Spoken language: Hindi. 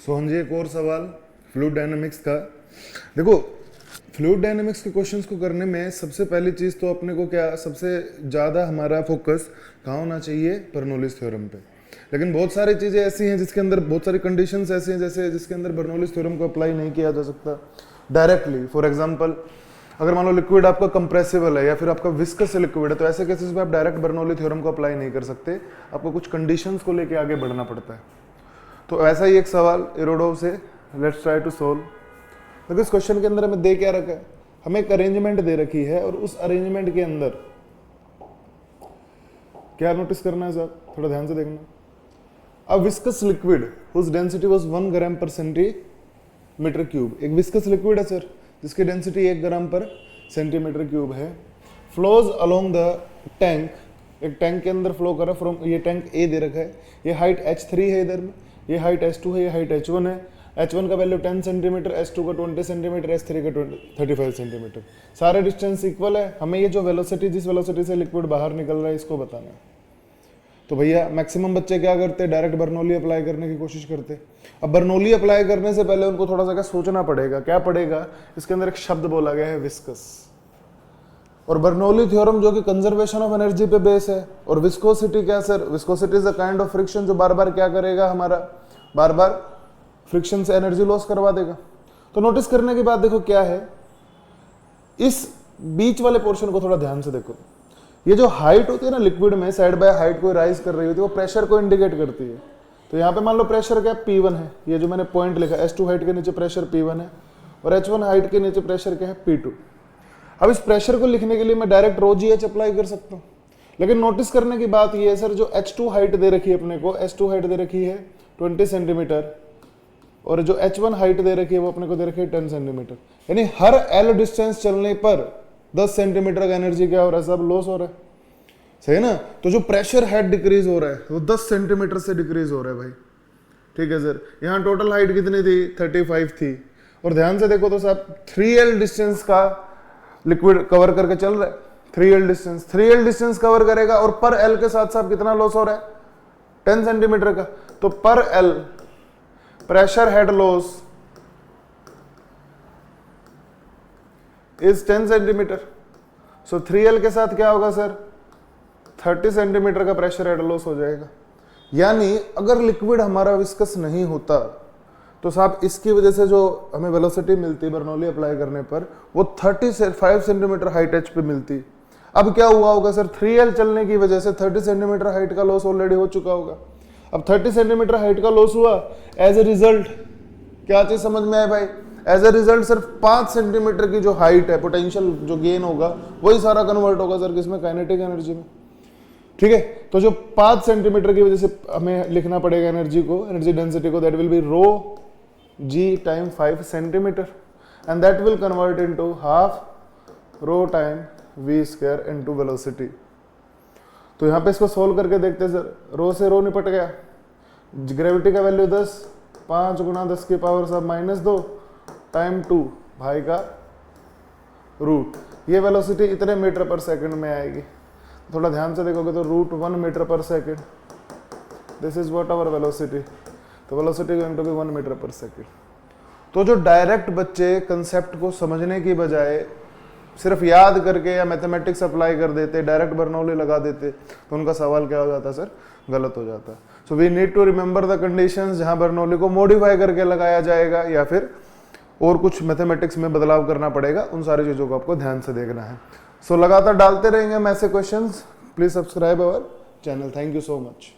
सोहन जी, एक और सवाल फ्लूइड डायनामिक्स का। देखो, फ्लूइड डायनामिक्स के क्वेश्चंस को करने में सबसे पहली चीज़ तो अपने को क्या, सबसे ज़्यादा हमारा फोकस कहाँ होना चाहिए, बर्नौलीज थ्योरम पे। लेकिन बहुत सारी चीज़ें ऐसी हैं जिसके अंदर बहुत सारी कंडीशंस ऐसी हैं जैसे जिसके अंदर बर्नौलीज थ्योरम को अप्लाई नहीं किया जा सकता डायरेक्टली। फॉर एग्जाम्पल, अगर मान लो लिक्विड आपका कंप्रेसिबल है या फिर आपका विस्कस लिक्विड है, तो ऐसे केसेस में आप डायरेक्ट बर्नौली थ्योरम को अप्लाई नहीं कर सकते, आपको कुछ कंडीशंस को लेके आगे बढ़ना पड़ता है। तो ऐसा ही एक सवाल इरोडोव से, लेट्स ट्राई टू सोल्व। देखो, इस क्वेश्चन के अंदर हमें दे क्या रखा है, हमें एक अरेंजमेंट दे रखी है और उस अरेंजमेंट के अंदर क्या नोटिस करना है साहब, थोड़ा ध्यान से देखना। A viscous liquid whose density was 1 gram per centimetre cube, एक विस्कस लिक्विड है सर जिसकी density 1 gram per centimetre cube है, फ्लोज अलोंग द टैंक, एक टैंक के अंदर फ्लो कर रहा है फ्रॉम, ये टैंक ए दे रखा है, ये हाइट h3 है इधर में, ये हाइट h2 है, ये हाइट h1 है, h1 का वैल्यू 10 सेंटीमीटर, h2 का 20 सेंटीमीटर, h3 का 35 सेंटीमीटर, सारे डिस्टेंस इक्वल है। हमें ये जो वेलोसिटी, जिस वेलोसिटी से लिक्विड बाहर निकल रहा है, इसको बताना है। तो भैया मैक्सिमम बच्चे क्या करते हैं, डायरेक्ट बर्नौली अप्लाई करने की कोशिश करते हैं। अब बर्नौली अप्लाई करने से पहले उनको थोड़ा सा क्या सोचना पड़ेगा, क्या पड़ेगा, इसके अंदर एक शब्द बोला गया है विस्कस, और बर्नौली थ्योरम जो कि कंजर्वेशन ऑफ एनर्जी पे बेस है, और विस्कोसिटी क्या sir, viscosity is a kind of friction जो बार बार क्या करेगा, हमारा बार बार फ्रिक्शन से एनर्जी लॉस करवा देगा। तो नोटिस करने की बात देखो क्या है, इस बीच वाले पोर्शन को थोड़ा ध्यान से देखो। ये जो हाइट होती है ना लिक्विड में, साइड बाय हाइट कोई राइज कर रही होती है, वो प्रेशर को इंडिकेट करती है। तो यहाँ पे मान लो प्रेशर क्या P1 है, ये जो मैंने पॉइंट लिखा, S2 हाइट के नीचे प्रेशर P1 है और H1 हाइट के नीचे प्रेशर क्या है P2। अब इस प्रेशर को लिखने के लिए मैं डायरेक्ट ρgh अप्लाई कर सकता हूँ, लेकिन नोटिस करने की बात ये है सर, जो H2 हाइट दे रखी है अपने को, S2 हाइट दे रखी है 20 सेंटीमीटर और जो H1 हाइट दे रखी है वो अपने को दे रखी है 10 सेंटीमीटर, यानी हर L डिस्टेंस चलने पर 10 सेंटीमीटर का एनर्जी क्या हो रहा है, सब लॉस हो रहा है, सही है ना। तो जो प्रेशर हेड डिक्रीज हो रहा है वो 10 सेंटीमीटर से डिक्रीज हो रहा है भाई, ठीक है सर। यहाँ टोटल हाइट कितनी थी, 35 थी, और ध्यान से देखो तो साहब 3L डिस्टेंस का लिक्विड कवर करके चल रहा है, 3L डिस्टेंस कवर करेगा, और पर L के साथ साथ कितना लॉस हो रहा है, 10 सेंटीमीटर का। तो पर L pressure head loss is 10 centimetre, so 3L के साथ क्या होगा सर, 30 सेंटीमीटर का प्रेशर हेड लॉस हो जाएगा। यानी अगर लिक्विड हमारा विस्कस नहीं होता तो साहब इसकी वजह से जो हमें वेलोसिटी मिलती है बर्नौली अप्लाई करने पर, वो 35 सेंटीमीटर हाइट एच पे मिलती। अब क्या हुआ होगा सर, 3L चलने की वजह से 30 सेंटीमीटर हाइट का लॉस ऑलरेडी हो चुका होगा। अब 30 सेंटीमीटर हाइट का लॉस हुआ, एज ए रिजल्ट क्या चीज समझ में आए भाई, एज ए रिजल्ट सिर्फ 5 सेंटीमीटर की जो हाइट है, पोटेंशियल जो गेन होगा वही सारा कन्वर्ट होगा सर किसमें, काइनेटिक एनर्जी में, ठीक है। तो जो 5 सेंटीमीटर की वजह से हमें लिखना पड़ेगा एनर्जी को, एनर्जी डेंसिटी को, that will be rho g time 5 centimetre and that will convert into half rho time v square into velocity. तो यहाँ पे इसको सोल्व करके देखते हैं सर, रो से रो निपट गया, ग्रेविटी का वैल्यू 10, 5 गुना 10 की पावर सब -2 टाइम 2 भाई का रूट, ये वेलोसिटी इतने मीटर पर सेकंड में आएगी। थोड़ा ध्यान से देखोगे तो √1 metre per second, this is what our velocity, तो velocity going to be 1 metre per second. तो जो डायरेक्ट बच्चे कंसेप्ट को समझने की बजाय सिर्फ याद करके या मैथमेटिक्स अप्लाई कर देते, डायरेक्ट बर्नौली लगा देते, तो उनका सवाल क्या हो जाता सर, गलत हो जाता। So we need to remember the conditions जहां बर्नौली को मॉडिफाई करके लगाया जाएगा या फिर और कुछ मैथमेटिक्स में बदलाव करना पड़ेगा, उन सारी चीजों को आपको ध्यान से देखना है। सो लगातार डालते रहेंगे हम ऐसे questions, please subscribe our channel, thank you so much.